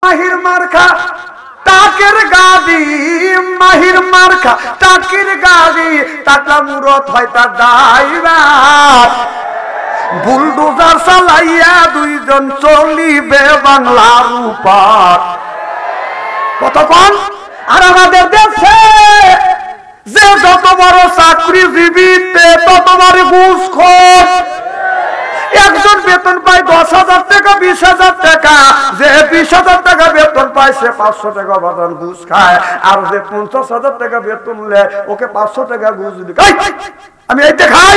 মাহির মার্কা টাকের গাড়ি, মাহির মার্কা টাকের গাড়ি, টাকা মুরত হয় তার ড্রাইভার। বুলডোজার চালাইয়া দুইজন চলিবে বাংলার উপর। কতক্ষণ? আর আমাদের দেশে যে যত বড় চাকরিজীবীতে তত বড় ঘুষখোর। একজন বেতন পায় 10,000 টাকা, 20,000 টাকা। যে 20,000 টাকা বেতন পায় সে 500 টাকা বাজান ঘুষ খায়। আর যে 50,000 টাকা বেতন নেয় ওকে 500 টাকা ঘুষ দিই। আমি এইটা খাই।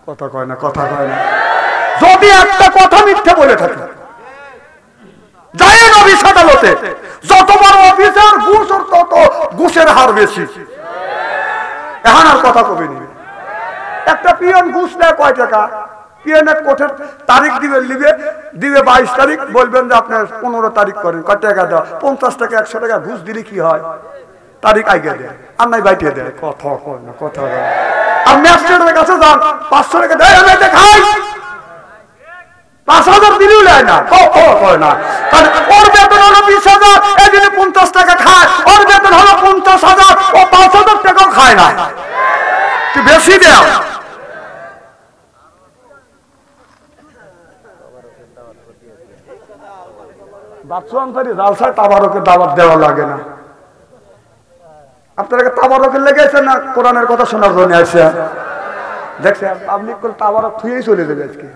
কথা কয় না, কথা কয় না। যদি একটা কথা মিথ্যে বলে থাকে যায়েন অফিস আদালতে, যত বড় অফিসার ঘুষ ওর তত ঘুষের হার বেশি। এখন আর কথা কবি নি। একটা পিয়ন ঘুষ নেয় কয় টাকা? পিয়নের কোঠের তারিখ দিবে, দিবে 22 তারিখ, বলবেন যে আপনার 15 তারিখ করেন, কয় টাকা দেওয়া? 50 টাকা 100 টাকা ঘুষ দিলে কি হয়? তারিখ আগে দেয় আর নাই বাইটে দেয়। কথা কয় না, কথা কয়। আর ম্যাজিস্ট্রেটের কাছে যান, 500 টাকা দেয়, আমি এটা খাই। 5,000 দিলেও নেয় না, কয় না। ওর বেতন হলো 20,000, এই দিনে 50 টাকা খায়। ওর বেতন হলো 50,000, ও 5,000 টাকাও খায় না। তুই বেশি দেও। বাচ্চান্তরি জালসায় তাবারকের দাওয়াত দেওয়া লাগে না। আপনারা তাবারকের লেগেছে না কোরআনের কথা শোনার জন্য আসে? দেখছেন পাবলিক করে তাবারক থুয়েই চলে যাবে আজকে।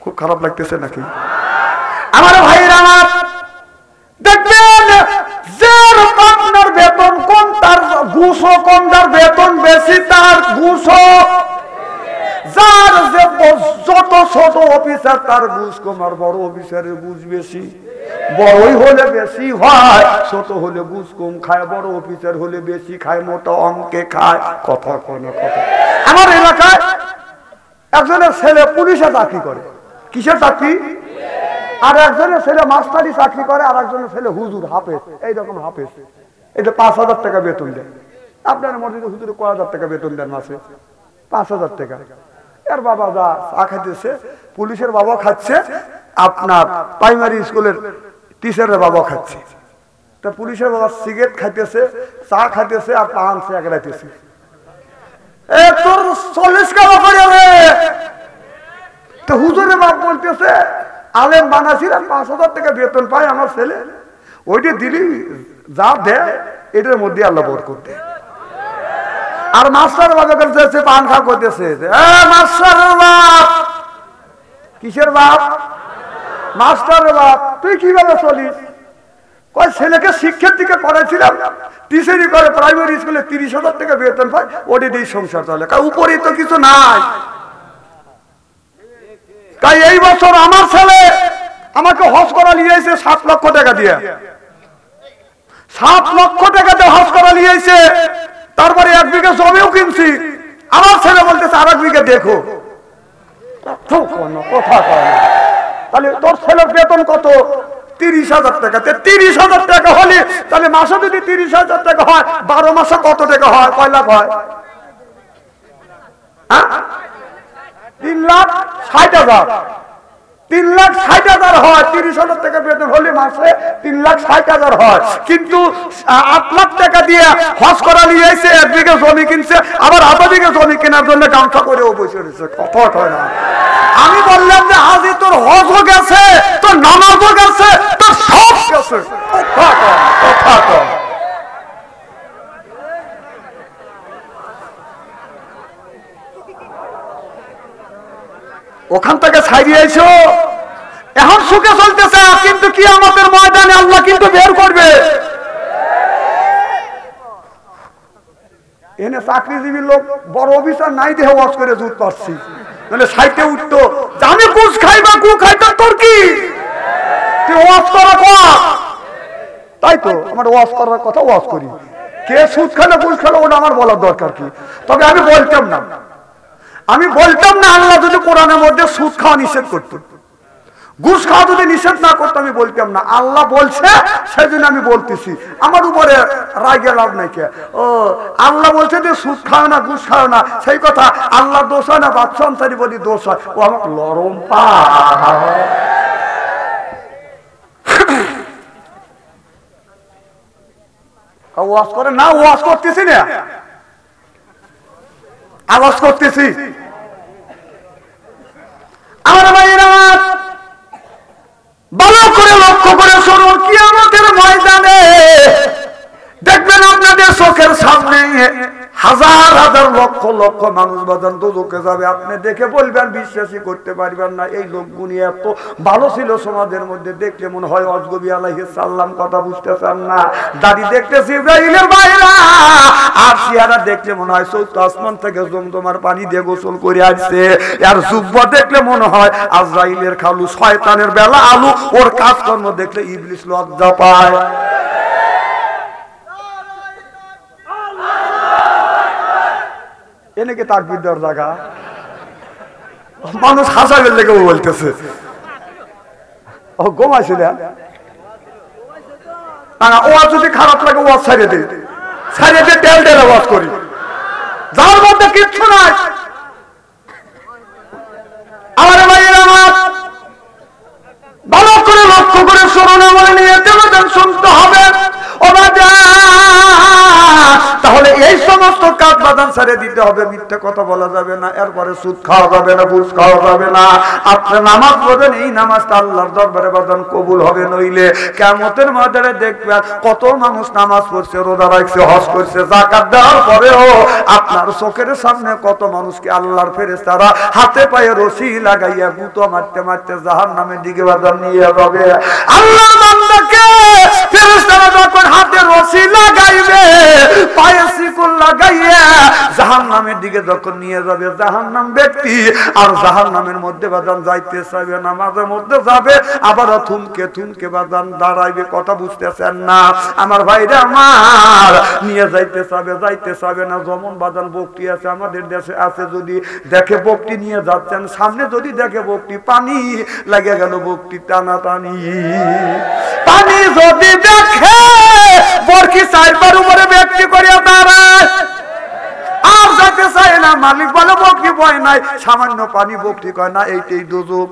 খুব খারাপ লাগতেছে নাকি আমার ভাইরা? আমার দেখবেন যে আপনার বেতন কম তার ঘুষও কম, যার বেতন বেশি তার ঘুষও, যার যে যত ছোট অফিসার তার ঘুষ কম, আর বড় অফিসারের ঘুষ বেশি। বড়ই হলে বেশি হয়, ছোট হলে ঘুষ কম খায়, বড় অফিসার হলে বেশি খায়, মোটা অঙ্কে খায়। কথা কোনো কথা। আমার এলাকায় একজনের ছেলে পুলিশে চাকরি করে। কিসের চাকরি? আর একজনের ছেলে মাস্টারি চাকরি করে, আর একজনের ছেলে হুজুর, হাফেজ। এইরকম হাফেজ, এই যে 5,000 টাকা বেতন দেন। আপনার মসজিদে হুজুরে কয় হাজার টাকা বেতন দেন মাসে? 5,000 টাকা। এর বাবা যা চা খাইতেছে, পুলিশের বাবা খাচ্ছে, আপনার প্রাইমারি স্কুলের টিচারের বাবা খাচ্ছে। তা পুলিশের বাবা সিগারেট খাইতেছে, চা খাইতেছে, আর পান চেক রাইতেছে। এ তোর 40 টাকা করে রে। তো হুজুরের বাপ বলতেছে আলেম বানাছিলাম, 5,000 টাকা বেতন পায় আমার ছেলে, ওইটা দিলি যা দেয় এটার মধ্যে আল্লাহ বরকত দেয়। আর মাস্টার বাবা করতেছে পান খা করতেছে। মাস্টারের বাপ। কিসের বাপ? মাস্টারের বাপ। তুই কিভাবে চলিস? কয় ছেলেকে শিক্ষার দিকে করাইছিলাম, টিচারি করে প্রাইমারি স্কুলে 30,000 টাকা বেতন পায়, ওটি দিয়ে সংসার চলে। উপরে তো কিছু নাই। তাই এই বছর আমার ছেলে আমাকে হজ করা নিয়েছে 7 লক্ষ টাকা দিয়ে। 7 লক্ষ টাকা দিয়ে হজ করা নিয়েছে। তারপরে 1 বিঘা জমিও কিনছি। আমার ছেলে বলতেছে আর 1 বিঘা দেখো। কথা কয় না। তাহলে তোর ছেলের বেতন কত? 30,000 টাকা। 30,000 টাকা হলে তাহলে মাসে যদি 30,000 টাকা হয়, 12 মাসে কত টাকা হয়? কয় লাখ হয়? 3,60,000। 3,60,000 হয়। 30,000 টাকা বেতন হলে মাসে 3,60,000 হয়। কিন্তু 8 লাখ টাকা দিয়ে হজ করা নিয়ে এসে 1 বিঘা জমি কিনছে, আবার 1/2 বিঘা জমি কেনার জন্য গামছা করেও বসে রয়েছে। কথা হয় না। আমি বললাম যে হাজি তোর হজও গেছে, তোর নামাজও গেছে, তোর সব গেছে। কথা কয়। ওখান থেকে ছাড়িয়েছো, এখন সুখে চলতেছে, কিন্তু কি আমাদের ময়দানে আল্লাহ কিন্তু বের করবে। এনে চাকরিজীবী লোক বড় অফিসার নাই দেহে ওয়াজ করে জুত পাচ্ছি, মানে সাইটে উঠতো জানি ঘুষ খাই বা গু খাইতো, তোর কি? তুই ওয়াজ করা কর। তাই তো আমার ওয়াজ করার কথা ওয়াজ করি। কে সুদ খেলো ঘুষ খেলো ওটা আমার বলার দরকার কি? তবে আমি বলতাম না, আল্লাহ যদি কোরআনের মধ্যে সুদ খাওয়া নিষেধ করতো, ঘুষ খাওয়া যদি নিষেধ না করতো আমি বলতাম না, আল্লাহ বলছে সেই জন্য আমি বলতেছি, আমার উপরে রাগে লাভ নাই। কে ও আল্লাহ বলছে যে সুদ খাও না, ঘুষ খাও না, সেই কথা আল্লাহ দোষ হয় না, বাদশা আনসারী বলি দোষ হয়। ও আমার লরম পা ওয়াজ করে না, ওয়াজ করতেছি না, আওয়াজ করতেছি। আমার ভাইয়েরা ভালো করে লক্ষ্য করে শুনুন, কিয়ামতের ময়দানে দেখবেন আপনাদের চোখের সামনে হাজার হাজার লক্ষ লক্ষ মানুষ বাজান দোজখে যাবে। আপনি দেখে বলবেন, বিশ্বাসই করতে পারবেন না, এই লোকগুলি এত ভালো ছিল সমাজের মধ্যে। দেখলে মনে হয় অজগবি আলাইহিস সালাম, কথা বুঝতেছেন না। দাড়ি দেখতেছি ইব্রাহিমের বাইরা, আর চেহারা দেখলে মনে হয় চৌদ্দ আসমান থেকে জমজমার পানি দিয়ে গোসল করে আসছে। আর জুব্বা দেখলে মনে হয় আজরাইলের খালু, শয়তানের বেলা আলু। ওর কাজকর্ম দেখলে ইবলিস লজ্জা পায়। এনেকে তাকবীর দেওয়ার জায়গা, মানুষ হাসাবের লেগে বলতেছে ও ঘুমাইছিল। ওয়াজ যদি খারাপ লাগে ওয়াজ ছাড়িয়ে দে, ছাড়িয়ে দিয়ে তেল ঢেলে ওয়াজ করি, যার মধ্যে কিচ্ছু নাই। আমার ভাইয়ের আমার ভালো করে লক্ষ্য করে শুনুন, আমার নিয়ে তেমন শুনতে হবে। তাহলে এই সমস্ত কাজ বাদান ছেড়ে দিতে হবে। মিথ্যে কথা বলা যাবে না, এরপরে সুদ খাওয়া যাবে না, ঘুষ খাওয়া যাবে না। আপনি নামাজ পড়বেন, এই নামাজটা আল্লাহর দরবারে বাদান কবুল হবে। নইলে কিয়ামতের ময়দানে দেখবেন কত মানুষ নামাজ পড়ছে, রোজা রাখছে, হজ করছে, যাকাত দেওয়ার পরেও আপনার চোখের সামনে কত মানুষকে আল্লাহর ফেরেশতারা হাতে পায়ে রশি লাগাইয়া গুঁতো মারতে মারতে জাহান্নামের দিকে বাদান নিয়ে যাবে। আল্লাহর বান্দাকে ফেরেশতারা যখন হাতে রশি লাগাইবে, পায়ে শিকল লাগাইয়া জাহান্নামের দিকে যখন নিয়ে যাবে, জাহান্নাম ব্যক্তি আর জাহান্নামের মধ্যে বাদান যাইতে চাইবে না, মাঝে মধ্যে যাবে, আবার থুমকে থুমকে বাদান দাঁড়াইবে। কথা বুঝতেছেন না আমার ভাইরা আমার? নিয়ে যাইতে চাবে না। যেমন বাদান বকটি আছে আমাদের দেশে আছে, যদি দেখে বকটি নিয়ে যাচ্ছেন, সামনে যদি দেখে বকটি পানি লাগে গেল, বকটি টানা টানি। পানি যদি দেখে বরকি চারবার উপরে ব্যক্তি করে দাঁড়ায়, আর যাইতে চায় না। মালিক বলে বকটি ভয় নাই, সামান্য পানি বকটি কয় না এইটাই দোজখ।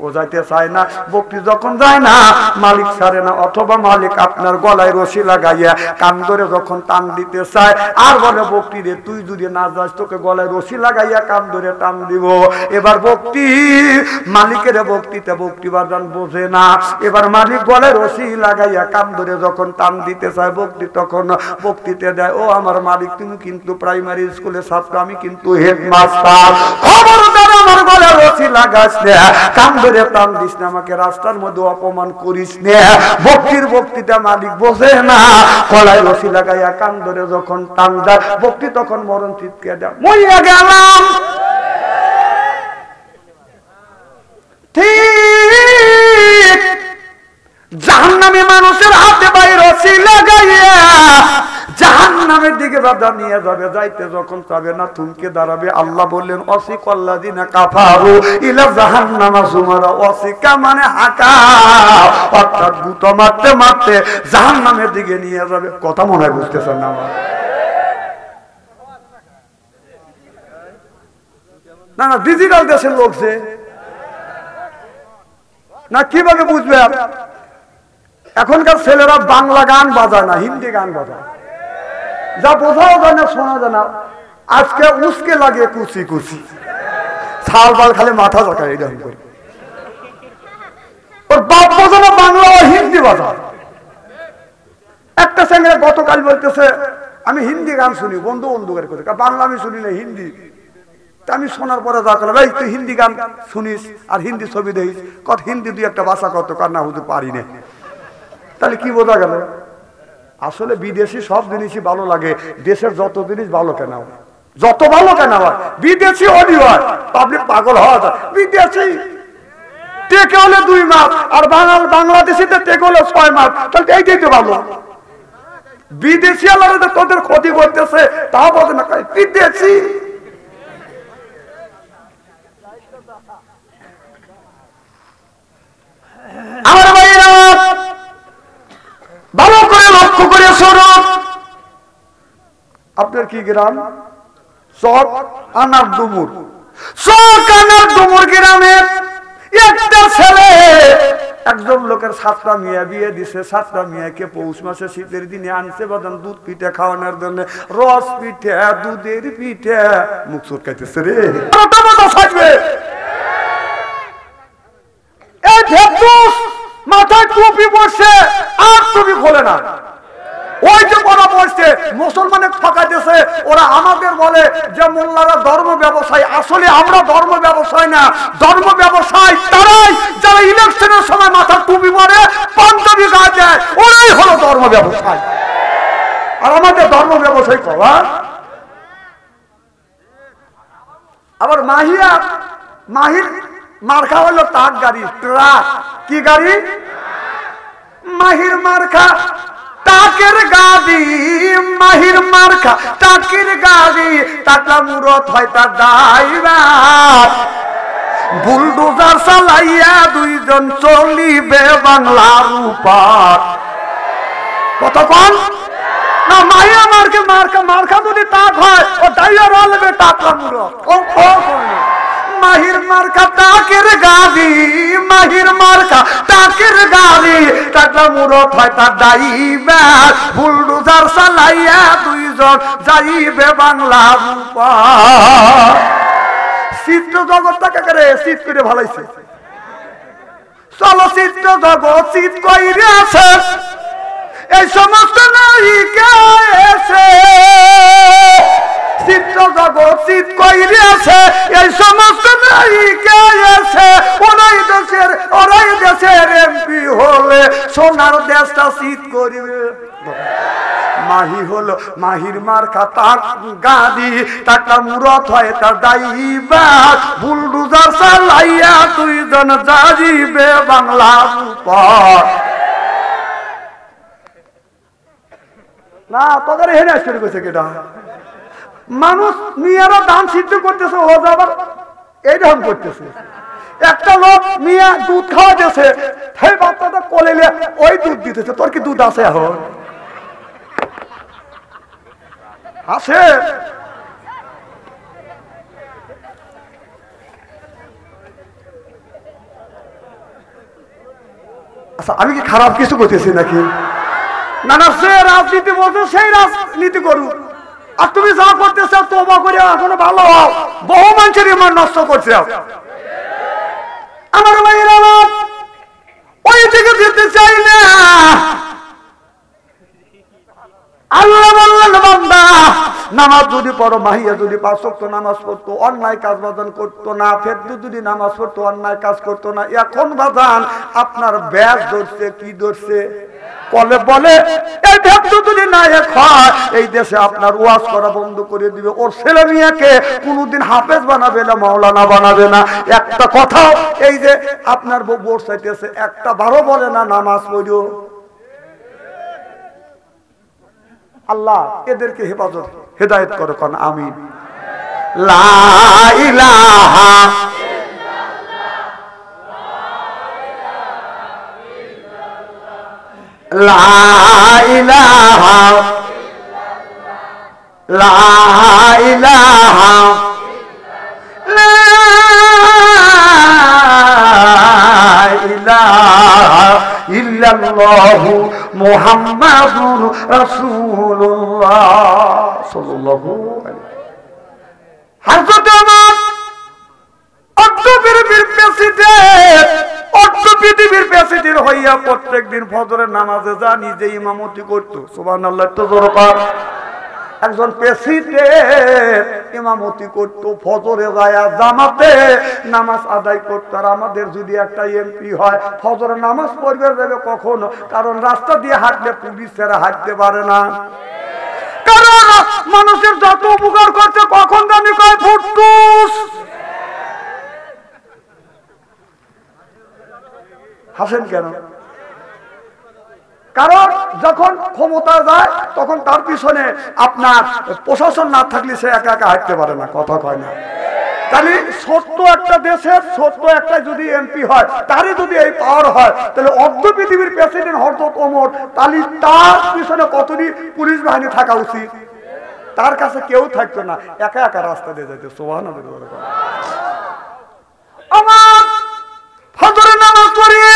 ও যাইতে চায় না। বকটি যখন যায় না, মালিক ছাড়ে না, অথবা মালিক আপনার গলায় রশি লাগাইয়া কান ধরে যখন টান দিতে চায়, আর বলে বকটি রে তুই যদি না যাস তোকে গলায় রশি লাগাইয়া কান ধরে টান দিব। এবার বকটি মালিকের বকটিতে বকটি বাজান বোঝে না। এবার মালিক গলায় রশি লাগাইয়া কান ধরে যখন টান দিতে চায়, বকটি তখন বকটিতে দেয়, ও আমার মালিক তুমি কিন্তু প্রাইমারি স্কুলের ছাত্র, আমি কিন্তু হেডমাস্টার, খবরদার আমার গলায় রশি লাগাস না, কান ধরে টান দিস না, আমাকে রাস্তার মধ্যে অপমান করিস না। বকটির বক্তৃতা মালিক বোঝে না, গলায় রশি লাগাইয়া কান ধরে যখন টান দেয়, বকটি তখন মরণ চিৎকার দেয়, মরিয়া গেলাম। ঠিক জাহান্নামী মানুষের হাতে পায়ে রশি লাগাইয়া জাহান্নামের দিকে বাধা নিয়ে যাবে। যাইতে যখন যাবে না, থমকে দাঁড়াবে। আল্লাহ বললেন ওয়াসিকাল্লাযিনা কাফারু ইলা জাহান্নামা যুমারা। ওয়াসিকা মানে হাঁকা, অর্থাৎ গুঁতো মারতে মারতে জাহান্নামের দিকে নিয়ে যাবে। কথা মনে হয় বুঝতেছেন না? না না, ডিজিটাল দেশের লোক যে না, কিভাবে বুঝবে? এখনকার ছেলেরা বাংলা গান বাজায় না, হিন্দি গান বাজায়, যা বোঝাও যায় না, শোনা যায় না। আজকে উসকে লাগে কুচি কুচি, ছাল বাল খালি মাথা ঝাঁকায় এরকম করে। ওর বাপ বোঝে না বাংলা ও হিন্দি বাজায়। একটা সঙ্গে গতকাল বলতেছে আমি হিন্দি গান শুনি, বন্ধু বন্ধু করে করে, বাংলা আমি শুনি না, হিন্দি। আমি শোনার পরে যা করলাম, এই তুই হিন্দি গান শুনিস আর হিন্দি ছবি দেখিস, কত হিন্দি দুই একটা ভাষা কত কার না হতে পারি না। তাহলে কি বোঝা গেল? আসলে বিদেশি সব জিনিসই ভালো লাগে, দেশের যত জিনিস ভালো কেনা হয়, যত ভালো কেনা হয় বিদেশি অলি হয়, পাবলিক পাগল হওয়া যায়। বিদেশি টেকে হলে 2 মাস, আর বাংলাদেশিতে টেকে হলে 6 মাস, তাহলে এইটাই তো ভালো। বিদেশি আলাদা তোদের ক্ষতি করতেছে, তা বোঝে না। বিদেশি আমার ভাইরা ভালো করে লক্ষ্য করে শুনুন। আপনার কি গ্রাম? চক আনার ডুমুর। চক আনার ডুমুর গ্রামের একটা ছেলে একজন লোকের 7টা মেয়ে বিয়ে দিছে। 7টা মেয়েকে পৌষ মাসে শীতের দিনে আনছে বাদাম দুধ পিঠে খাওয়ানোর জন্য। রস পিঠে, দুধের পিঠে, মুখ চুরকাইতেছে রে। মাথায় টুপি বসে আর টুপি খোলে না। ওই যে বড় বসছে মুসলমানে ঠকাইতেছে। ওরা আমাদের বলে যে মোল্লারা ধর্ম ব্যবসায়ী। আসলে আমরা ধর্ম ব্যবসায়ী না, ধর্ম ব্যবসায়ী তারাই যারা ইলেকশনের সময় মাথার টুপি মারে, পাঞ্জাবি গায়ে দেয়, ওরাই হলো ধর্ম ব্যবসায়ী। আর আমাদের ধর্ম ব্যবসায়ী করা। আবার মাহির মার্কা হলো ট্রাক গাড়ি, ট্রাক। কি গাড়ি? মাহির মার্কা টাকের গাড়ি, মাহির মার্কা টাকের গাড়ি। টাকা মুরত হয় তার ড্রাইভার। বুলডোজার চালাইয়া দুইজন চলিবে বাংলার উপর। কতক্ষণ না মাহির মার্কা মার্কা যদি টাক হয় ও ড্রাইভার হলে টাকা মুরত। মাহির মার্কা টাকের গাড়ি, মাহির মার্কা টাকের গাড়ি। টাকা মুরত হয় তার ড্রাইভার। বুলডোজার চালাইয়া দুইজন যাইবে বাংলার উপর। চিত্র জগৎটাকে করে চিত করে ভালাইছে। চলচ্চিত্র জগৎ চিত কইরে আছে এই সমস্ত নায়িকা এসে। চিত্র জগৎ চিত কইরে আছে এই সমস্ত নায়িকা এসে। ওরাই দেশের এমপি হলে সোনার দেশটা চিত করিবে। মাহি হলো মাহির মার্কা তার গাড়ি। টাকা মুরত হয় তার ড্রাইভার। বুলডোজার চালাইয়া দুইজন যাইবে বাংলার উপর। না তোদের হেরে শুরু করছে কেটা মানুষ মেয়েরা দান সিদ্ধ করতেছে, ও আবার এইরকম করতেছে। একটা লোক মেয়ে দুধ খাওয়া দিয়েছে, সেই বাচ্চাটা কোলে ওই দুধ দিতেছে। তোর কি দুধ আছে এখন? আছে? আচ্ছা আমি কি খারাপ কিছু করতেছি নাকি? না না, সে রাজনীতি বলছে সেই রাজনীতি করুক। আর তুমি যা করতেছ তোবা করে এখনো ভালো হও। বহু মানুষের ইমান নষ্ট করছে। আমার ভাইয়েরা ওই দিকে যেতে চাই না। আল্লাহ বললেন বান্দা নামাজ যদি পড়ো, মাহিয়া যদি 5 ওয়াক্ত নামাজ পড়তো, অন্যায় কাজ বাজান করতো না। ফেরদু যদি নামাজ পড়তো, অন্যায় কাজ করতো না। এখন বাজান আপনার ব্যাস ধরছে, কি ধরছে? কলে বলে এই ভেদ্য যদি না হয় এই দেশে আপনার ওয়াজ করা বন্ধ করে দিবে। ওর ছেলে মেয়েকে কোনোদিন হাফেজ বানাবে না, মাওলানা বানাবে না। একটা কথা এই যে আপনার বউ বোর চাইতেছে, একটা বারো বলে না নামাজ পড়ো। আল্লাহ এদেরকে হেফাজত হেদায়েত করো, কোন আমিন। লা ইলাহা লা ইলাহা লা ইলাহা লা ইলাহা ইল্লাল্লাহু মুহাম্মাদুর রাসূলুল্লাহ সাল্লাল্লাহু আলাইহি। হযরত ওমর পৃথিবীর প্রেসিডেন্ট হইয়া প্রত্যেকদিন ফজরের নামাজে যা নিজে ইমামতি করতো। সুবহানাল্লাহ, তো জোরে কর। একজন প্রেসিডেন্ট ইমামতি করতো, ফজরে যায় জামাতে নামাজ আদায় করতো। আর আমাদের যদি একটা এমপি হয় ফজরে নামাজ পড়বে যাবে কখনো, কারণ রাস্তা দিয়ে হাঁটলে পুলিশেরা হাঁটতে পারে না। কারণ মানুষের যত উপকার করছে কখন জানি কয় ফুটুস। হাসেন কেন? কারণ যখন ক্ষমতা যায় তখন তার পিছনে আপনার প্রশাসন না থাকলে সে একা একা হাঁটতে পারে না। কথা কয় না? তাহলে ছোট্ট একটা দেশের ছোট্ট একটা যদি এমপি হয়, তারই যদি এই পাওয়ার হয়, তাহলে অর্ধ পৃথিবীর প্রেসিডেন্ট হযরত ওমর, তাহলে তার পিছনে কতটি পুলিশ বাহিনী থাকা উচিত? তার কাছে কেউ থাকতো না, একা একা রাস্তা দিয়ে যেত। সুবহানাল্লাহ। আমার ফজরের নামাজ পড়িয়া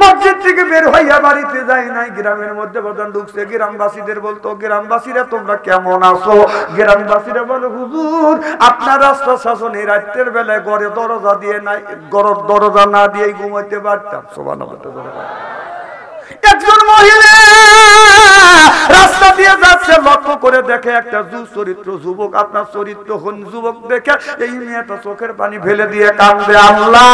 মসজিদ থেকে বের হইয়া বাড়িতে যাই নাই, গ্রামের মধ্যে বাজান ঢুকছে। গ্রামবাসীদের বলতো, গ্রামবাসীরা তোমরা কেমন আছো? গ্রামবাসীরা বলে, হুজুর আপনার রাস্তা শাসনে রাতের বেলায় ঘরে দরজা দিয়ে নাই, ঘরের দরজা না দিয়ে ঘুমাইতে পারতাম। সুবহানাল্লাহ। একজন মহিলা রাস্তা দিয়ে যাচ্ছে, লক্ষ্য করে দেখে একটা চরিত্র যুবক। আপনার চরিত্রহীন যুবক দেখে এই মেয়েটা চোখের পানি ফেলে দিয়ে কাঁদবে, আল্লাহ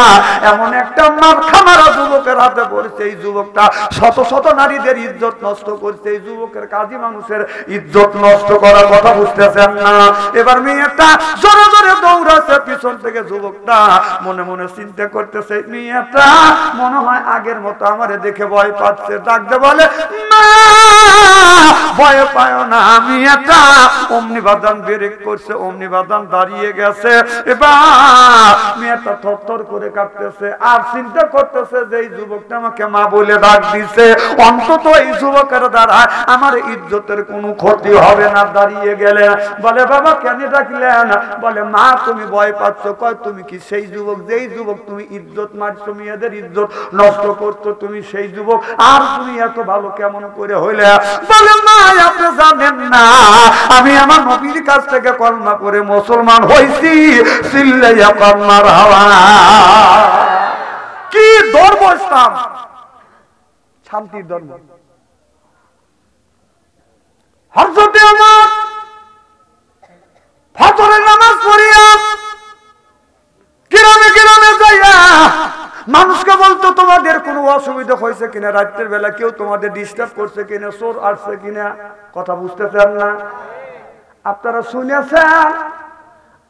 এমন একটা মারখামারা যুবকের হাতে পড়েছে। এই যুবকটা শত শত নারীদের ইজ্জত নষ্ট করছে। এই যুবকের কাজী মানুষের ইজ্জত নষ্ট করার কথা বুঝতেছেন না। এবার মেয়েটা জোরে জোরে দৌড়াচ্ছে পিছন থেকে। যুবকটা মনে মনে চিন্তা করতেছে, মেয়েটা মনে হয় আগের মতো আমারে দেখে ভয় পাচ্ছে। ডাকতে বলে, মা ভয় পায় না, আমি এটা। অমনি বাদান ব্রেক করছে, অমনি বাদান দাঁড়িয়ে গেছে। এবার মেয়েটা থরথর করে কাঁপতেছে আর চিন্তা করতেছে যে এই যুবকটা আমাকে মা বলে ডাক দিছে, অন্তত এই যুবকের দ্বারা আমার ইজ্জতের কোনো ক্ষতি হবে না। দাঁড়িয়ে গেলে বলে, বাবা কেন ডাকলেন? বলে, মা তুমি ভয় পাচ্ছ। কয়, তুমি কি সেই যুবক যেই যুবক তুমি ইজ্জত মারছো, মেয়েদের ইজ্জত নষ্ট করছো, তুমি সেই যুবক? আর তুমি এত ভালো কেমন করে হইলে? বলে, মা আপনি জানেন না আমি আমার নবীর কাছ থেকে কলমা করে মুসলমান হইছি। চিল্লাইয়া কলমার হাওয়া। কি ধর্ম ইসলাম? শান্তির ধর্ম। হযরতে ওমর ফজরের নামাজ পড়িয়া গ্রামে গ্রামে যাইয়া মানুষকে বলতো, তোমাদের কোনো অসুবিধা হয়েছে কিনা? রাতের বেলা কেউ তোমাদের ডিস্টার্ব করছে কিনা? চোর আসছে কিনা? কথা বুঝতেছেন না? আপনারা শুনেছেন,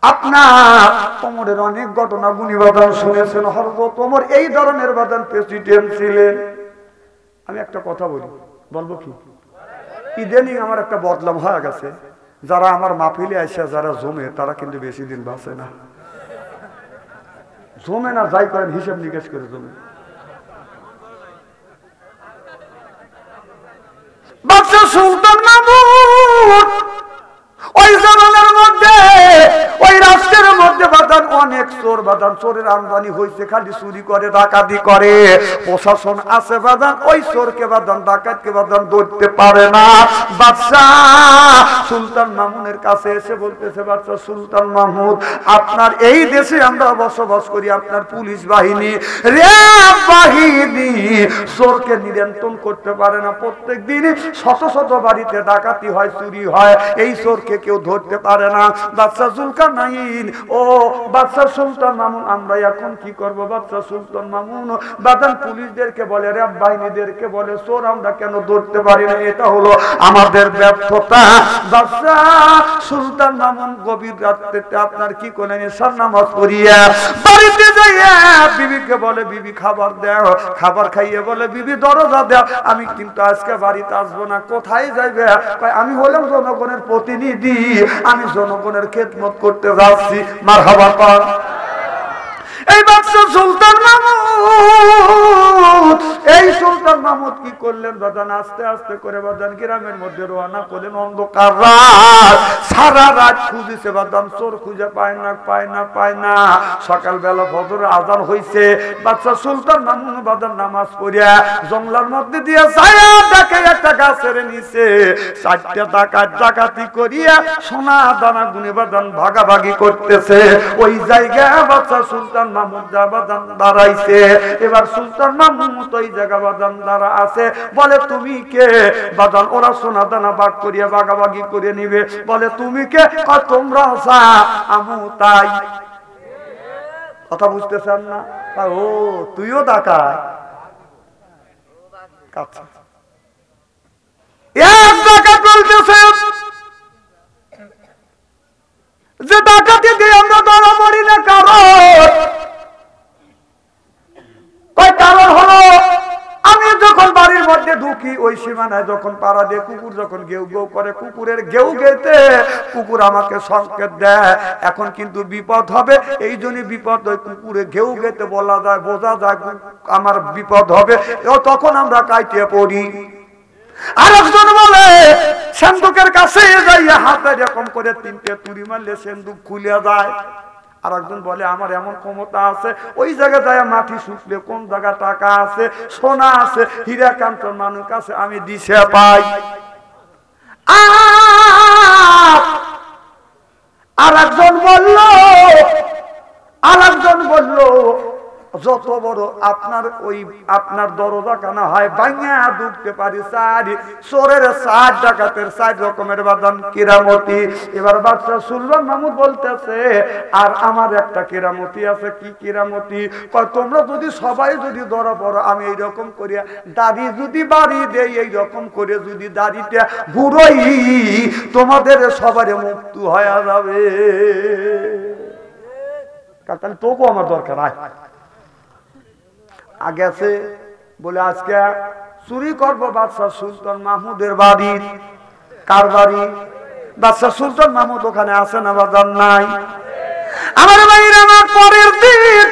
আপনার ওমরের অনেক ঘটনা গুণীবাদন শুনেছেন। হযরত ওমর এই ধরনের বাদন প্রেসিডেন্ট ছিলেন। আমি একটা কথা বলি, বলবো কি? ইদানিং আমার একটা বদলাম হয়ে গেছে। যারা আমার মাহফিলে আসে যারা জমে, তারা কিন্তু বেশি দিন বাঁচে না। জমে না, যাই করেন হিসেব নিকেশ করে জমে। বাদশা সুলতান মাহমুদ ওই জমানার মধ্যে, ওই রাষ্ট্রের মধ্যে বাদান অনেক চোর, বাদান চোরের আমদানি হয়েছে, খালি চুরি করে ডাকাতি করে। প্রশাসন আছে বাদান, ওই চোরকে বাদান ডাকাতকে বাদান ধরতে পারে না। বাদশা সুলতান মাহমুদের কাছে এসে বলতেছে, বাদশা সুলতান মাহমুদ আপনার এই দেশে আমরা বসবাস করি, আপনার পুলিশ বাহিনী র্যাব বাহিনী চোরকে নিয়ন্ত্রণ করতে পারে না। প্রত্যেক দিন শত শত বাড়িতে ডাকাতি হয়, চুরি হয়, এই চোরকে কেউ ধরতে পারে না। বাদশা জুলকারনাইন, ও বাদশা সুলতান মামুন, আমরা এখন কি করব? বাদশা সুলতান মামুন বাদান পুলিশদেরকে বলে, র্যাব বাহিনীদেরকে বলে, চোর আমরা কেন ধরতে পারি না? এটা হলো আমাদের ব্যর্থতা। বাদশা সুলতান মামুন গভীর রাত্রিতে আপনার কি করলেন? এশার নামাজ পড়িয়া বাড়িতে যাইয়া বিবিকে বলে, বিবি খাবার দাও। খাবার খাইয়ে বলে, বিবি দরজা দাও, আমি কিন্তু আজকে বাড়িতে আসবো না। কোথায় যাইবে? আমি হলাম জনগণের প্রতিনিধি, আমি জনগণের খেদমত করতে যাচ্ছি। মারহাবা কর। এই বাদশা সুলতান মাহমুদ, এই সুলতান মাহমুদ কি করলেন বাজান? আস্তে আস্তে করে বাজান গ্রামের মধ্যে রওনা করলেন। অন্ধকার রাত, সারা রাত খুঁজেছে বাদাম, চোর খুঁজে পায় না, পায় না, পায় না। সকালবেলা ফজরের আজান হইছে। বাদশা সুলতান মাহমুদ বাদান নামাজ পড়িয়া জঙ্গলার মধ্যে দিয়ে ছায়া দেখে একটা গাছের নিচে চারটা ডাকাত ডাকাতি করিয়া সোনা দানা গুনে বাদান ভাগাভাগি করতেছে। ওই জায়গায় বাদশা সুলতান মাহমুদ বাদান দাঁড়াইছে। এবার সুলতান মাহমুদ ওই জায়গা বাদান দাঁড়া আছে। বলে, তুমি কে? বাদান ওরা সোনা দানা ভাগ করিয়া ভাগাভাগি করে নিবে। বলে, তুমি কে? তোমরা আমু তাই। কথা বুঝতেছেন না? ও তুইও ডাকাত? আচ্ছা, এক ডাকাত বলতেছে যে ডাকাতি দিয়ে আমরা ধরা পড়ি না। কারণ হলো আমি যখন বাড়ির মধ্যে ঢুকি ওই সীমানায় যখন পাড়া দিয়ে কুকুর যখন গেউ গেউ করে, কুকুরের গেউ গেতে কুকুর আমাকে সংকেত দেয় এখন কিন্তু বিপদ হবে। এই জন্য বিপদ ওই কুকুরে গেউ গেতে বলা যায়, বোঝা যায় আমার বিপদ হবে, তখন আমরা কাইতে পড়ি। আরেকজন বলে সিন্দুকের কাছে যাইয়া হাতে এরকম করে 3টে তুড়ি মারলে সিন্দুক খুলে যায়। আর একজন বলে আমার এমন ক্ষমতা আছে, ওই জায়গায় যায় মাটি শুকলে কোন জায়গায় টাকা আছে, সোনা আছে, হীরা কাঞ্চন মানুষ কাছে আমি দিশে পাই। আর একজন বলল যত বড় আপনার ওই আপনার দরজা কানা হয় ভাঙা ঢুকতে পারি, চোরের 4 ডাকাতের 4 রকমের বাদান কেরামতি। এবার বাদশা সুলতান মাহমুদ বলতেছে আর আমার একটা কেরামতি আছে। কি কেরামতি? তোমরা যদি সবাই যদি ধরা পড়ো, আমি এইরকম করিয়া দাড়ি যদি বাড়ি দেই, এইরকম করে যদি দাড়িটা ঘুরোই, তোমাদের সবার মুক্ত হয়ে যাবে। তাহলে তোকেও আমার দরকার আগে আছে বলে আজকে চুরি করবো বাদশা সুলতান মাহমুদের বাড়ি। কার বাড়ি? বাদশা সুলতান মাহমুদ ওখানে আছে না বাজার নাই? আমার ভাইরা আমার পরের দিন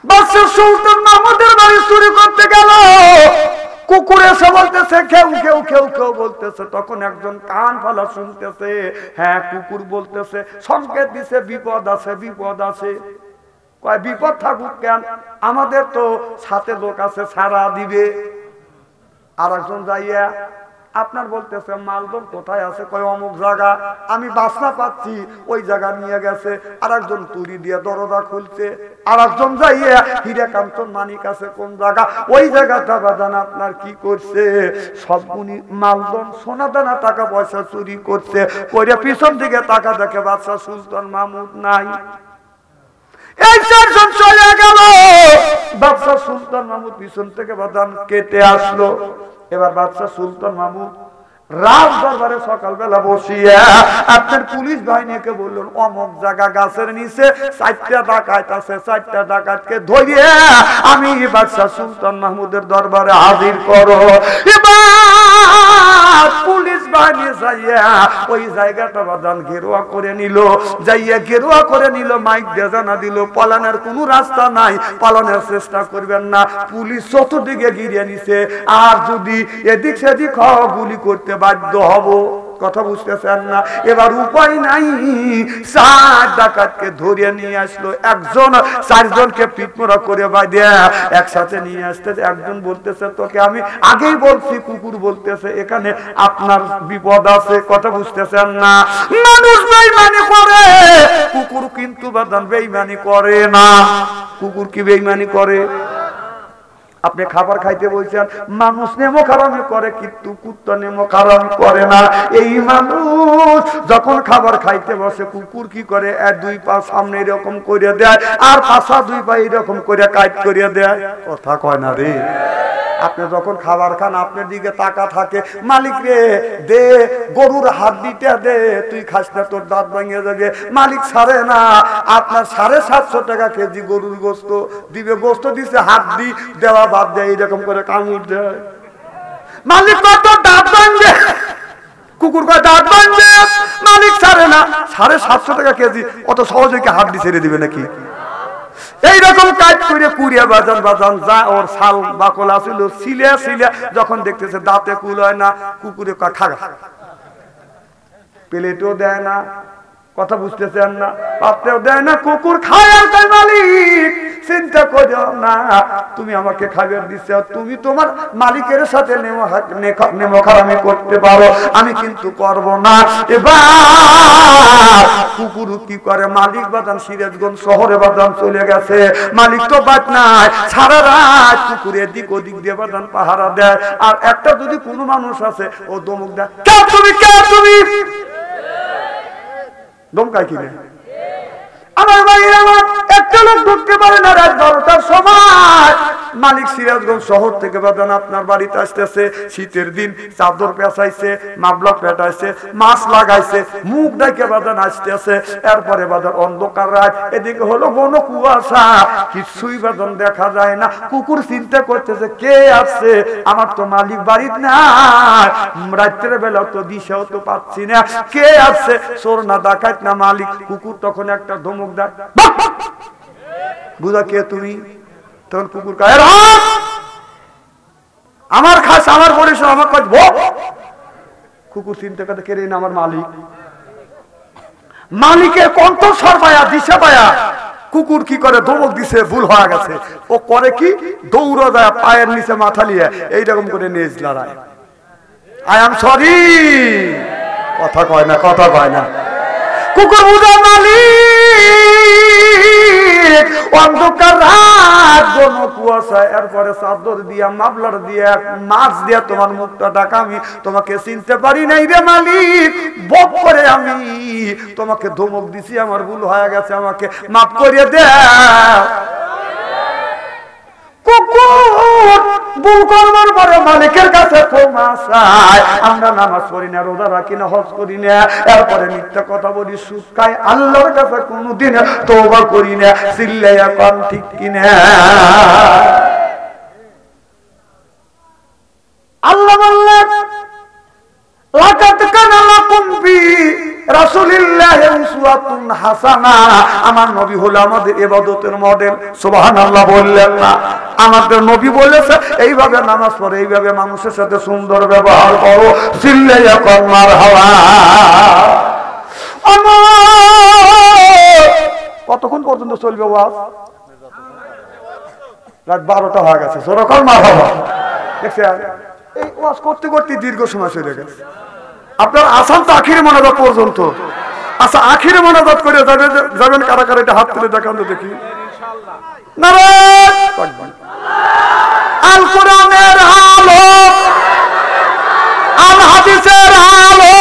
বাদশা সুলতান মাহমুদের বাড়ি চুরি করতে গেল। কুকুর এসে বলতেছে কেউ কেউ কেউ কেউ বলতেছে। তখন একজন কান ফালা শুনতেছে, হ্যাঁ কুকুর বলতেছে, সংকেত দিছে বিপদ আছে, বিপদ আছে। কয় বিপদ থাকুক কেন, আমাদের তো সাথে লোক আছে, সারা দিবে। আর একজন যাইয়া আপনার বলতেছে মালদম কোথায় আছে? কয় অমুক জায়গা, আমি বাসনা পাচ্ছি, ওই জায়গা নিয়ে গেছে। আর একজন তুড়ি দিয়ে দরজা খুলছে। আর একজন যাইয়া হীরা কাঞ্চন মানিক আছে কোন জায়গা, ওই জায়গাটা বাদান আপনার কি করছে, সবগুলি মালদম সোনা দানা টাকা পয়সা চুরি করছে। কইরা পিছন দিকে টাকা দেখে বাদশা সুলতান মাহমুদ নাই। এই 4 জন চলে গেল। বাদশা সুলতান মাহমুদ পিছন থেকে বাদান কেটে আসলো। এবার বাদশা সুলতান মাহমুদ রাজ দরবারে সকালবেলা বসিয়া আপনার পুলিশ বাহিনীকে বললেন অমুক জায়গা গাছের নিচে 4টা ডাকাত আছে, 4টা ডাকাতকে ধরিয়ে আমি বাদশা সুলতান মাহমুদের দরবারে হাজির করো। এবার পুলিশ বাহিনী যাইয়া ওই জায়গাটা বাদান ঘেরোয়া করে নিল। যাইয়া ঘেরোয়া করে নিল, মাইক দিয়ে জানা দিল পালানোর কোনো রাস্তা নাই, পালানোর চেষ্টা করবেন না। পুলিশ চতুর্দিকে ঘিরে নিছে, আর যদি এদিক সেদিক গুলি করতে বাধ্য হব। কথা বুঝতেছেন না? এবার উপায় নাই, 4 ডাকাতকে ধরে নিয়ে আসলো। একজন 4 জনকে পিটমোড়া করে বাঁধে একসাথে নিয়ে আসতে। একজন বলতেছে তোকে আমি আগেই বলছি, কুকুর বলতেছে এখানে আপনার বিপদ আছে। কথা বুঝতেছেন না? মানুষ বেঈমানি করে, কুকুর কিন্তু বাদান বেঈমানি করে না। কুকুর কি বেঈমানি করে? আপনি খাবার খাইতে বলছেন, মানুষ নেমো খারামি করে কিন্তু কুত্তা নেমো খারামি করে না। এই মানুষ যখন খাবার খাইতে বসে, কুকুর কি করে 2 পা সামনে এরকম করে দেয়, আর পাশা 2 পা এরকম করে কাট করে দেয়। কথা কয় না রে? আপনি যখন খাবার খান আপনার দিকে তাকা থাকে, মালিক রে দে গরুর হাড্ডিটা দে, তুই খাস না তোর দাঁত ভেঙে যাবে। মালিক ছাড়ে না। আপনার 750 টাকা কেজি গরুর গোস্ত দিবে, গোস্ত দিছে হাড্ডি দেওয়া বাদ দেয়, এরকম করে কামড় দেয়। মালিক কত দাঁত ভাঙবে, কুকুর কয় দাঁত ভাঙবে, মালিক ছাড়ে না। 750 টাকা কেজি, অত সহজে কি হাড্ডি ছেড়ে দিবে নাকি? এইরকম কাজ করে কুড়িয়া বাজান বাজান যা ওর শাল বাকল আসিল ছিলে ছিলে, যখন দেখতেছে দাঁতে কুল হয় না, কুকুরে খাগা প্লেটও দেয় না। কথা বুঝতেছেন না? পাত্রেও দেয় না, কুকুর খায়। আর তাই মালিক চিন্তা করো না, তুমি আমাকে খাবার দিচ্ছ, তুমি তোমার মালিকের সাথে নেমো খারামি করতে পারো, আমি কিন্তু করব না। এবার কুকুর কি করে, মালিক বাদান সিরাজগঞ্জ শহরে বাদান চলে গেছে, মালিক তো বাদ নাই, সারা রাত কুকুর এদিক ওদিক দিয়ে বাদান পাহারা দেয়। আর একটা যদি কোনো মানুষ আছে, ও দমক দেয়, কে তুমি, কে তুমি, দমকায় কিনে। আমার ভাই আমার একটা লোক ঢুকতে পারে না রাত 12টার সময়, মালিক সিরাজগঞ্জ শহর থেকে বাদান আপনার বাড়িতে আসতেছে, শীতের দিন চাদর পেঁচাইছে, মাবলা পেটাইছে, মাছ লাগাইছে, মুখ ডাকে বাদান আসতেছে। এরপরে বাদান অন্ধকার রাত, এদিকে হলো ঘন কুয়াশা, কিছুই বাদান দেখা যায় না। কুকুর চিন্তা করতেছে কে আসছে, আমার তো মালিক বাড়িতে নাই, রাত্রের বেলা তো দিশাও তো পাচ্ছি না, কে আসছে, চোর না ডাকাত না মালিক। কুকুর তখন একটা ধমক দেয়, বুঝা কে তুমি? তখন কুকুর কয় আমার খাস, আমার পরিশ্রম, আমার কাজ ভোগ। কুকুর চিন্তা করতে কে রে না আমার মালিক। মালিকের কণ্ঠস্বর পায়া, দিশা পায়া কুকুর কি করে, ধমক দিছে, ভুল হয়ে গেছে। ও করে কি, দৌড়া যায়, পায়ের নিচে মাথা নিয়ে এইরকম করে নেজ লড়ায়, আই এম সরি। কথা কয় না, কথা কয় না। কুকুর বুঝা মালিক, অন্ধকার রাত, ঘন কুয়াশা, এরপরে চাদর দিয়া, মাফলার দিয়া, মাছ দিয়া তোমার মুখটা ঢাকা, আমি তোমাকে চিনতে পারি নাই রে মালিক, বক করে আমি তোমাকে ধমক দিছি, আমার ভুল হয়ে গেছে, আমাকে মাফ করিয়ে দে। কুকুর ভুল করবার পরে মালিকের কাছে ক্ষমা চায়। আমরা নামাজ পড়ি না, রোজা রাখি না, হজ করি না, এরপরে মিথ্যা কথা বলি, সুদ খাই, আল্লাহর কাছে কোনোদিন তওবা করি না। চিল্লাইয়া কোন ঠিক কিনা? আল্লাহ বললেন লাকাদ কানা লাকুম ফি রাসূলিল্লাহি উসওয়াতুন হাসানা। আমার নবী হলো আমাদের ইবাদতের মডেল। সুবহানাল্লাহ বললেন না? আমাদের নবী বলেছে এইভাবে নামাজ পড়ো, এইভাবে মানুষের সাথে সুন্দর ব্যবহার করো। চিল্লাইয়া কোন মারহাবা। কতক্ষণ পর্যন্ত চলবে ওয়াজ? রাত 12টা হয়ে গেছে। জোরে কোন মারহাবা। দেখছেন, এই ওয়াজ করতে করতে দীর্ঘ সময় চলে গেছে। আপনার আসান তো আখিরে মোনাজাত পর্যন্ত। আচ্ছা, আখিরে মোনাজাত করে যাবেন কারা কারা, এটা হাত তুলে দেখান তো দেখি। নারায়ণ আল কোরআনের আলো, আল হাদিসের আলো,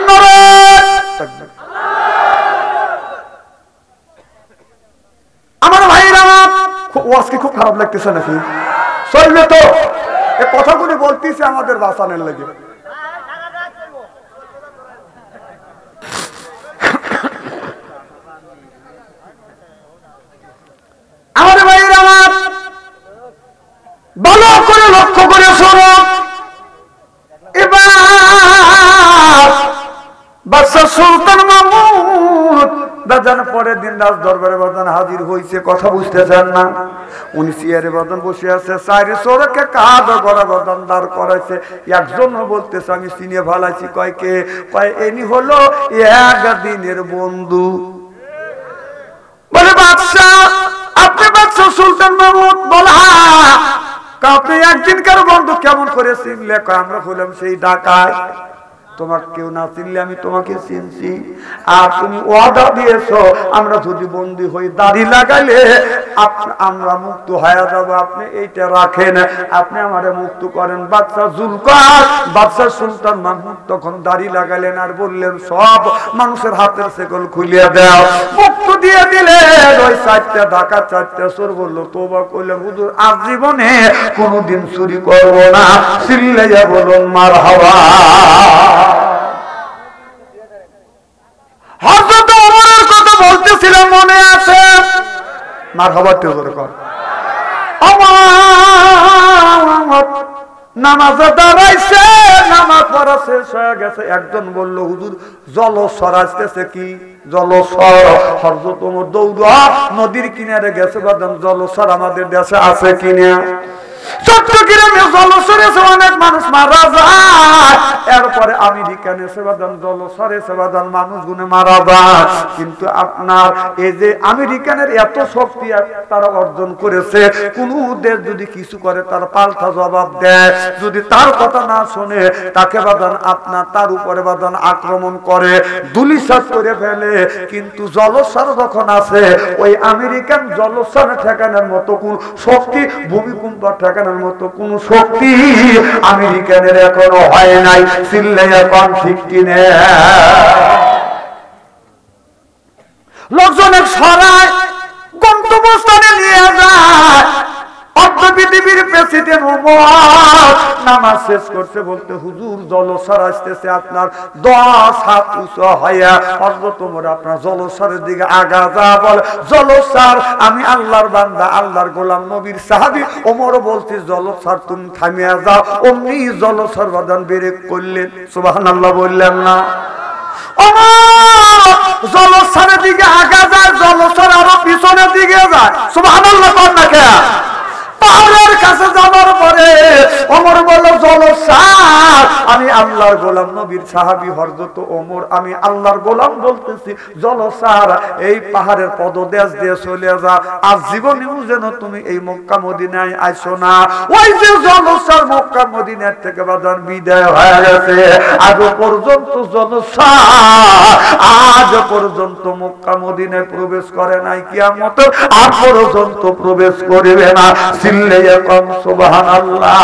নারায়ণ। আমার ভাইরা, ওয়াজ কি খুব খারাপ লাগতেছে নাকি? চলবে তো? এই কথাগুলি বলতেছে আমাদের বাঁচানোর লাগে। আমার ভাইরা আমার, ভালো করে লক্ষ্য করে শোনো। এবার বাদশা সুলতান মাহমুদ বাজান পরের দিন রাজ দরবারে বাজান হাজির হয়েছে। কথা বুঝতেছেন না? উনি চেয়ারে বাজান বসে আছে, চারি চোরকে কাঁধ গড়া বাজান দাঁড় করাইছে। একজন বলতেছে আমি চিনে ভালাইছি। কয় কে? কয় এনি হলো একদিনের বন্ধু। বলে বাদশা আপনি বাদশা সুলতান মাহমুদ? বলা আপনি একদিনকার বন্ধু, কেমন করে চিনলে? কয় আমরা হলাম সেই ডাকাত, তোমাকে কেউ না চিনলে আমি তোমাকে চিনছি। আর তুমি ওয়াদা দিয়েছো আমরা যদি বন্দী হই, দাড়ি লাগাইলে আমরা মুক্ত হয়ে যাবো। আপনি এইটা রাখেন, আপনি আমারে মুক্ত করেন। বাদশা জুলকার, বাদশা সুলতান মাহমুদ তখন দাড়ি লাগালেন আর বললেন সব মানুষের হাতের শেকল খুলিয়ে দাও। মুক্ত দিয়ে দিলেন। ওই 4টা ডাকাত, 4টা চোর বললো তওবা করলেন, হুজুর আজীবনে কোনোদিন চুরি করবো না। চিল্লাইয়া বলুন মারহাবা। হযরত ওমরের কথা বলতেছিলাম, মনে আছে? মারহাবা তো করে কর। ওমর নামাজে দাঁড়াইছে, নামাজ পড়া শেষ হয়ে গেছে। একজন বলল হুজুর জলস্বর আসতেছে। কি জলস্বর? হযরত ওমর দৌড়া নদীর কিনারে গেছে। বাদাম জলস্বর আমাদের দেশে আছে কিনা? চট্টগ্রামে জলস্বর এসে অনেক মানুষ মারা যায়। এরপরে আমেরিকান এসে বাদান জলস্বর এসে বাদান মানুষ গুনে মারা যায়। কিন্তু আপনার এই যে আমেরিকানের এত শক্তি তারা অর্জন করেছে, কোন দেশ যদি কিছু করে তার পাল্টা জবাব দেয়। যদি তার কথা না শুনে তাকে বাদান আপনার তার উপরে বাদান আক্রমণ করে, ধুলিসাৎ করে ফেলে। কিন্তু জলস্বর যখন আছে, ওই আমেরিকান জলস্বর ঠেকানোর মতো কোন শক্তি, ভূমিকম্প ঠেকানোর মতো কোন শক্তি আমেরিকানের এখনো হয় নাই। চিল্লাইয়া কোন ঠিক কিনা? লোকজনের সরায় গন্তব্যস্থানে নিয়ে যায়। নামাজ শেষ করতে বলতে হুজুর জলসার আসতেছে, আপনার 10 হাত উঁচু হইয়া হযরত ওমর আপনার জলসারের দিকে আগা যা বল, জলসার আমি আল্লাহর বান্দা, আল্লাহর গোলাম, নবীর সাহাবী। ওমর বলতে জলসার তুমি থামিয়া যাও, অমনি জলসার বাদান ব্রেক করলেন। সুবহানাল্লাহ বললেন না? জলসারের দিকে আগা যায়, জলসার আরো পিছনের দিকে যায়। সুবহানাল্লাহ বল না কে? পাহাড়ের কাছে যাওয়ার পরে ওমর বলল জলসার আমি আল্লাহর গোলাম, নবীর সাহাবী হযরত ওমর, আমি আল্লাহর গোলাম বলতেছি জলসার এই পাহাড়ের পদদেশ দিয়ে চলে যা, আর জীবনেও যেন তুমি এই মক্কা মদিনায় আইসো না। ওই যে জলসার মক্কা মদিনার থেকে বাদান বিদায় হয়ে গেছে, আজ পর্যন্ত জলসা আজ পর্যন্ত মক্কা মদিনায় প্রবেশ করে নাই, কিয়ামতের আগ পর্যন্ত প্রবেশ করবে না। চিল্লে কম সুবহানাল্লাহ।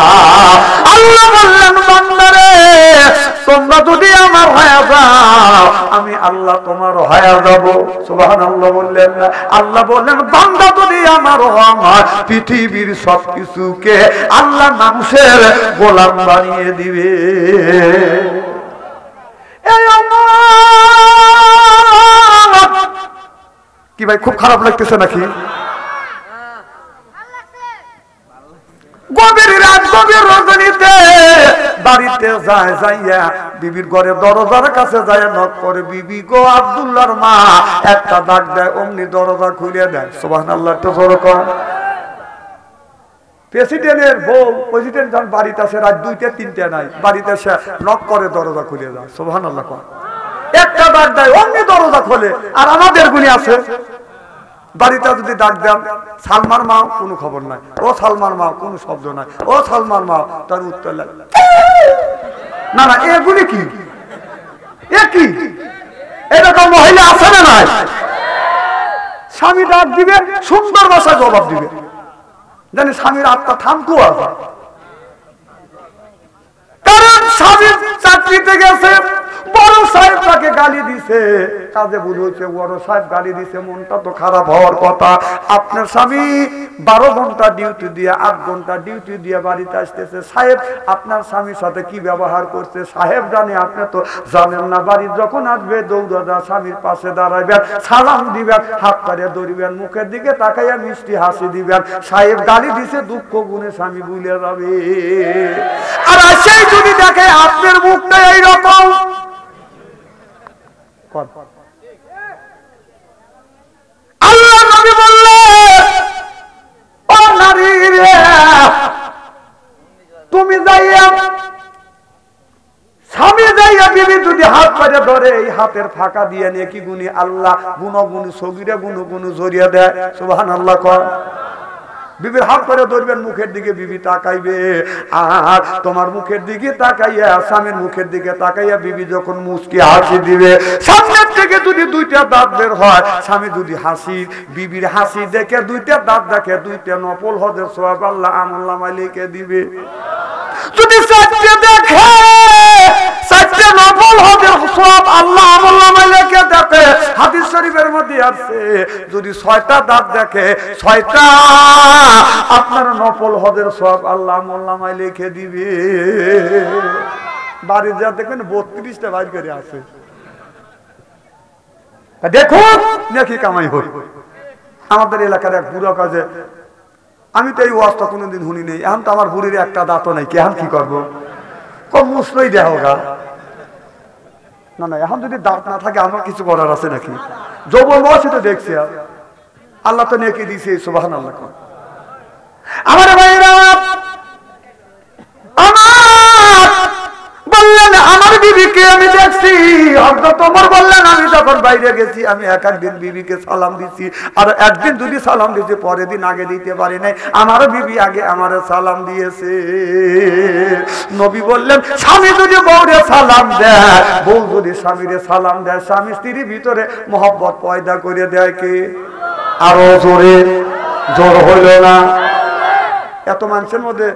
আল্লাহ বললেন বান্দারে তোমরা যদি আমার হয়ে যাও, আমি আল্লাহ তোমার হয়ে যাব। সুবহানাল্লাহ বললেন না? আল্লাহ বললেন বান্দা যদি আমার হয়, পৃথিবীর সবকিছুকে আল্লাহ মানুষের গোলাম বানিয়ে দিবে। কি ভাই খুব খারাপ লাগতেছে নাকি? গভীর রাত, গভীর রজনীতে বাড়িতে যায়, যাইয়া বিবির ঘরে দরজার কাছে যায় নক করে, বিবি গো আব্দুল্লাহর মা, একটা ডাক দেয়, অমনি দরজা খুলে দেয়। সুবহানাল্লাহ। তো জোরে কর। প্রেসিডেন্টের বউ, প্রেসিডেন্ট যখন বাড়িতে আসে রাত 2টা 3টা নাই, বাড়িতে এসে নক করে দরজা খুলে দেয়। সুবহানাল্লাহ কর। একটা ডাক দেয়, অমনি দরজা খোলে। আর আমাদের গুলি আছে, বাড়িতে যদি ডাক দেন সালমার মা, কোনো খবর নাই, ও সালমার মা, কোনো শব্দ নাই, ও সালমার মা, তার উত্তর লাগে না না। এগুলি কি? এ কি? এরকম মহিলা আছে না নাই? স্বামী ডাক দিবে, সুন্দর ভাষায় জবাব দিবে, জানি স্বামীর আত্মা থামকু আছে। কারণ স্বামী চাকরিতে গেছে, বড় সাহেব তাকে গালি দিছে, কাজে ভুল হয়েছে, বড় সাহেব গালি দিছে, মনটা তো খারাপ হওয়ার কথা। আপনার স্বামী 12 ঘন্টা ডিউটি দিয়ে 8 ঘন্টা ডিউটি দিয়ে বাড়িতে আসতেছে, সাহেব আপনার স্বামীর সাথে কি ব্যবহার করছে সাহেব জানে, আপনি তো জানেন না। বাড়ি যখন আসবে দৌড়া স্বামীর পাশে দাঁড়াইবেন, সালাম দিবেন, হাত পাড়ে ধরিবেন, মুখের দিকে তাকাইয়া মিষ্টি হাসি দিবেন। সাহেব গালি দিছে, দুঃখ গুণে স্বামী ভুলে যাবে। আর সেই যদি দেখে আপনার মুখটা এইরকম, আল্লাহ নবী বললেন ও নারী রে, তুমি যাইয়া স্বামী যাইয়া বিবি যদি হাত পাড়ে ধরে, এই হাতের ফাঁকা দিয়ে নিয়ে কি গুনি আল্লাহ গুণ সগিরে গুণ জড়িয়ে দেয়। সুবহানাল্লাহ কর। বিবির হাত করে ধরবেন, মুখের দিকে বিবি তাকাইবে, আর তোমার মুখের দিকে তাকাইয়া স্বামীর মুখের দিকে তাকাইয়া বিবি যখন মুচকি হাসি দিবে, সামনের থেকে যদি 2টা দাঁত বের হয়, স্বামী যদি হাসি বিবির হাসি দেখে 2টা দাঁত দেখে, 2টা নফল হজের সওয়াব আল্লাহ আমলনামায় লিখে দিবে। যদি 4টে দেখে, 4টে নফল হজের সওয়াব আল্লাহ আমলনামায় লিখে দেবে। হাদিস শরীফের মধ্যে আছে যদি 6টা দাঁত দেখে, 6টা আপনার নফল হজের সওয়াব আল্লাহ আমলনামায় লিখে দিবে। বাড়ি যা দেখবেন 32টা বাইর করে আছে, দেখুন নাকি কামাই হয়। আমাদের এলাকার এক বুড়ো কাজে, আমি তো এই ওয়াজটা কোনোদিন শুনি নেই, এখন তো আমার বুড়ির একটা দাঁতও নেই, এখন কি করবো? কম মুসলই দেহ গা না না, এখন যদি দাঁত না থাকে আমার কিছু করার আছে নাকি? যৌবন বয়সে তো দেখছি, আল্লাহ তো নেকি দিছে। সুবহানাল্লাহ। আমার ভাইরা বললেন আমার বিবিকে আমি দেখছি, হযরত ওমর বললেন আমি যখন বাইরে গেছি আমি একদিন বিবিকে সালাম দিছি, আর একদিন যদি সালাম দিছি, পরের দিন আগে দিতে পারি নাই, আমার বিবি আগে আমারে সালাম দিয়েছে। নবী বললেন স্বামী যদি বউরে সালাম দেয়, বউ যদি স্বামীরে সালাম দেয়, স্বামী স্ত্রীর ভিতরে মহব্বত পয়দা করে দেয় কে? আরো জোরে, জোর হইল না? এত মানুষের মধ্যে